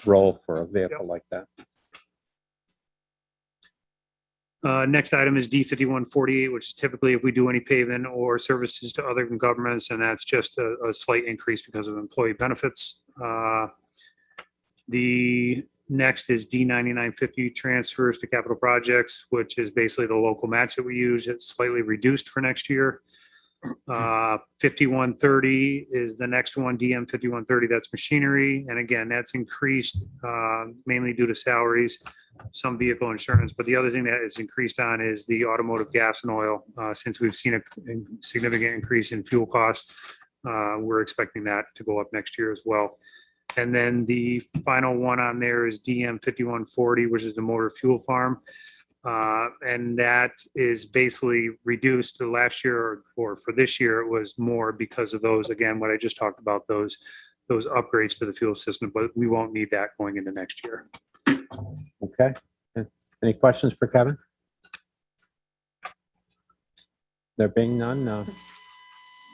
role for a vehicle like that. Next item is D5148, which is typically if we do any paving or services to other governments, and that's just a slight increase because of employee benefits. The next is D9950 transfers to capital projects, which is basically the local match that we use. It's slightly reduced for next year. 5130 is the next one, DM 5130, that's machinery. And again, that's increased mainly due to salaries, some vehicle insurance. But the other thing that is increased on is the automotive gas and oil. Since we've seen a significant increase in fuel costs, we're expecting that to go up next year as well. And then the final one on there is DM 5140, which is the motor fuel farm. And that is basically reduced to last year, or for this year, it was more because of those, again, what I just talked about, those upgrades to the fuel system, but we won't need that going into next year. Okay. Any questions for Kevin? There being none,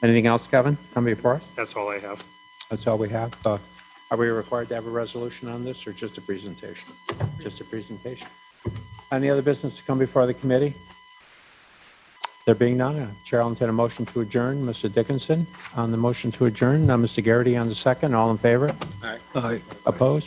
anything else, Kevin, come before us? That's all I have. That's all we have. Are we required to have a resolution on this or just a presentation? Just a presentation. Any other business to come before the committee? There being none, Chair will entertain a motion to adjourn. Mr. Dickinson on the motion to adjourn, Mr. Garrity on the second. All in favor? Aye. Opposed?